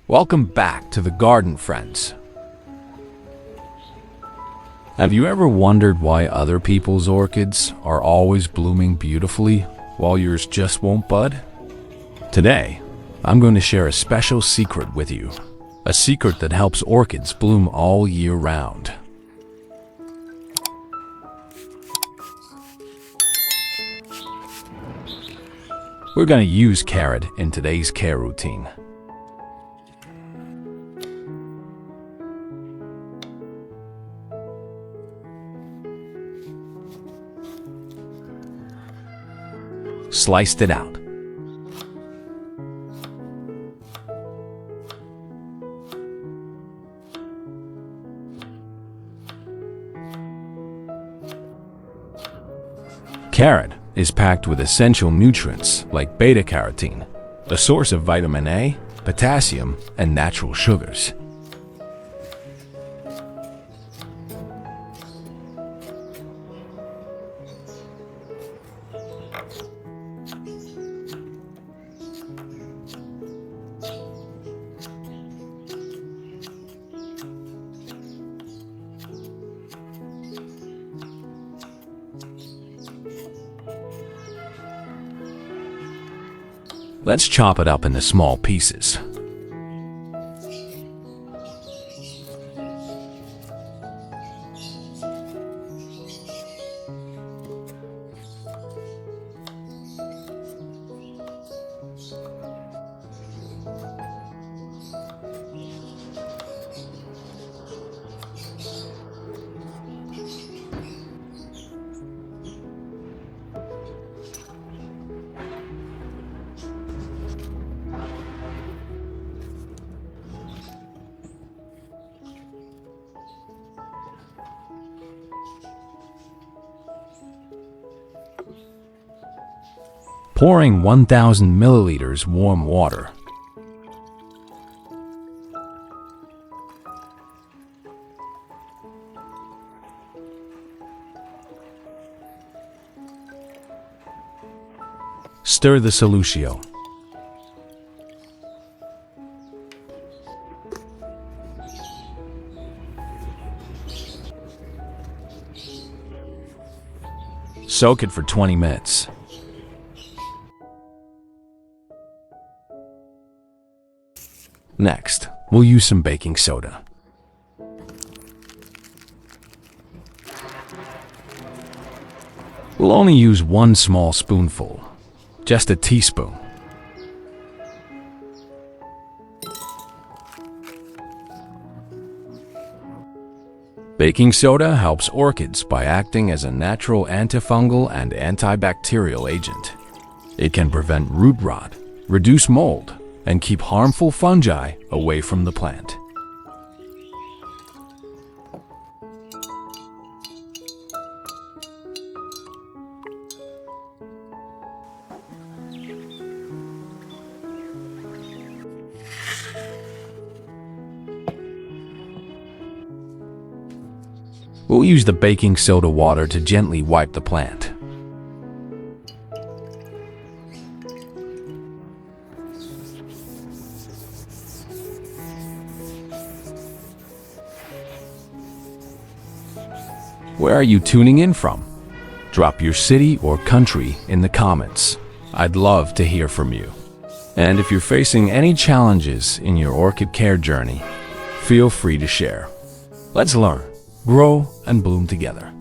Welcome back to the garden, friends. Have you ever wondered why other people's orchids are always blooming beautifully while yours just won't bud? Today, I'm going to share a special secret with you. A secret that helps orchids bloom all year round. We're going to use carrot in today's care routine. Sliced it out. Carrot is packed with essential nutrients like beta-carotene, a source of vitamin A, potassium, and natural sugars. Let's chop it up into small pieces. Pouring 1,000 milliliters warm water. Stir the solution. Soak it for 20 minutes. Next, we'll use some baking soda. We'll only use 1 small spoonful, just a teaspoon. Baking soda helps orchids by acting as a natural antifungal and antibacterial agent. It can prevent root rot, reduce mold, and keep harmful fungi away from the plant. We'll use the baking soda water to gently wipe the plant. Where are you tuning in from? Drop your city or country in the comments. I'd love to hear from you. And if you're facing any challenges in your orchid care journey, feel free to share. Let's learn, grow, and bloom together.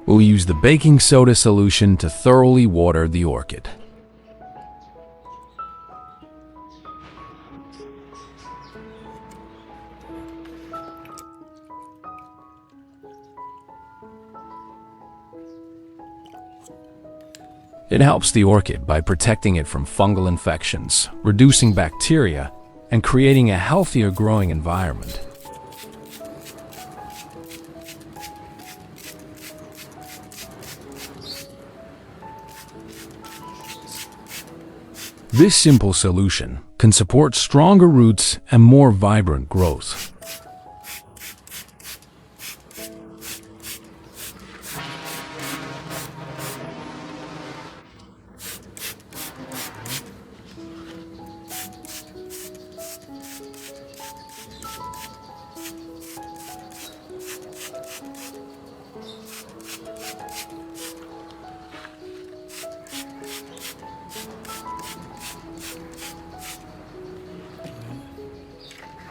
We'll use the baking soda solution to thoroughly water the orchid. It helps the orchid by protecting it from fungal infections, reducing bacteria, and creating a healthier growing environment. This simple solution can support stronger roots and more vibrant growth.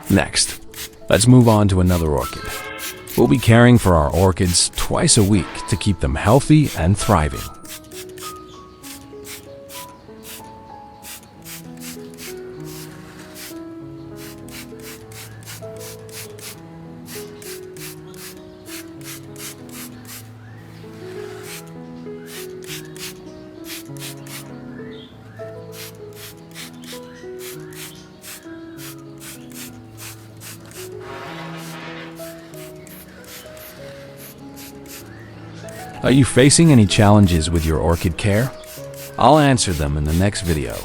Next, let's move on to another orchid. We'll be caring for our orchids twice a week to keep them healthy and thriving. Are you facing any challenges with your orchid care? I'll answer them in the next video.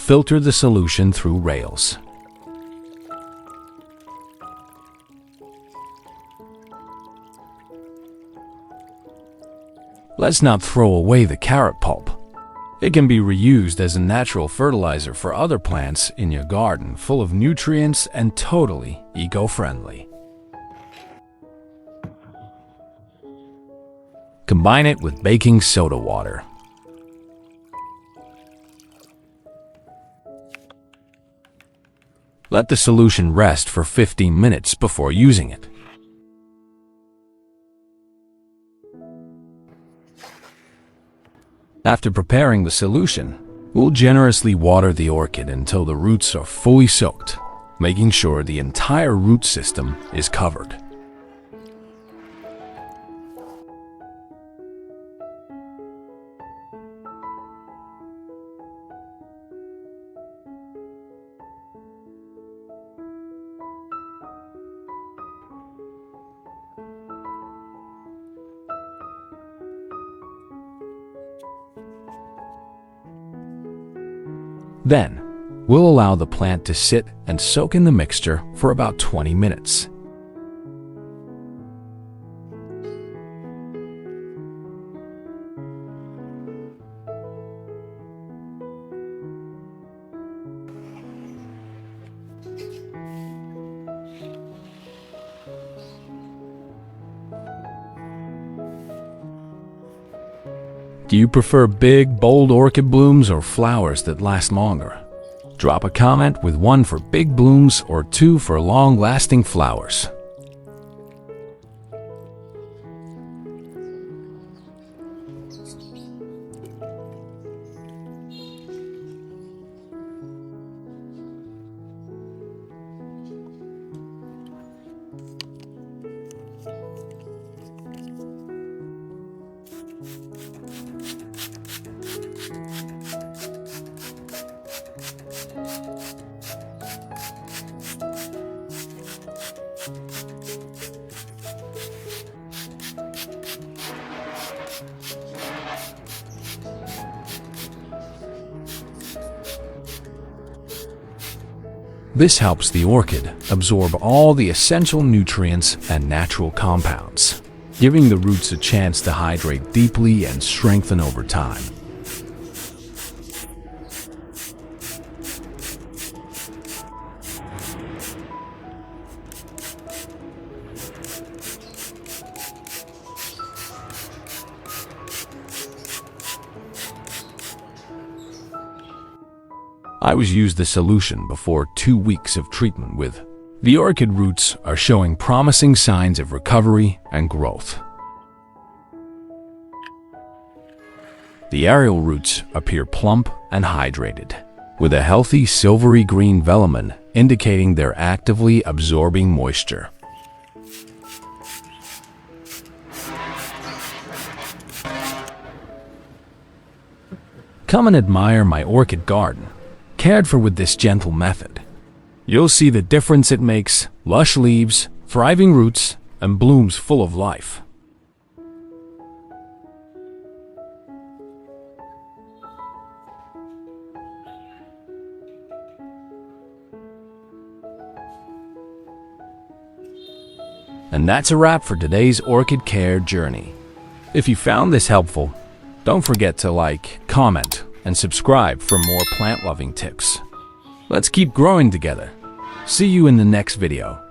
Filter the solution through rails. Let's not throw away the carrot pulp. It can be reused as a natural fertilizer for other plants in your garden, full of nutrients and totally eco-friendly. Combine it with baking soda water. Let the solution rest for 15 minutes before using it. After preparing the solution, we'll generously water the orchid until the roots are fully soaked, making sure the entire root system is covered. Then, we'll allow the plant to sit and soak in the mixture for about 20 minutes. Do you prefer big, bold orchid blooms or flowers that last longer? Drop a comment with 1 for big blooms or 2 for long-lasting flowers. This helps the orchid absorb all the essential nutrients and natural compounds, giving the roots a chance to hydrate deeply and strengthen over time. I was used the solution before 2 weeks of treatment with. The orchid roots are showing promising signs of recovery and growth. The aerial roots appear plump and hydrated, with a healthy silvery green velamen indicating they're actively absorbing moisture. Come and admire my orchid garden, cared for with this gentle method. You'll see the difference it makes: lush leaves, thriving roots, and blooms full of life. And that's a wrap for today's orchid care journey. If you found this helpful, don't forget to like, comment, and subscribe for more plant-loving tips. Let's keep growing together. See you in the next video.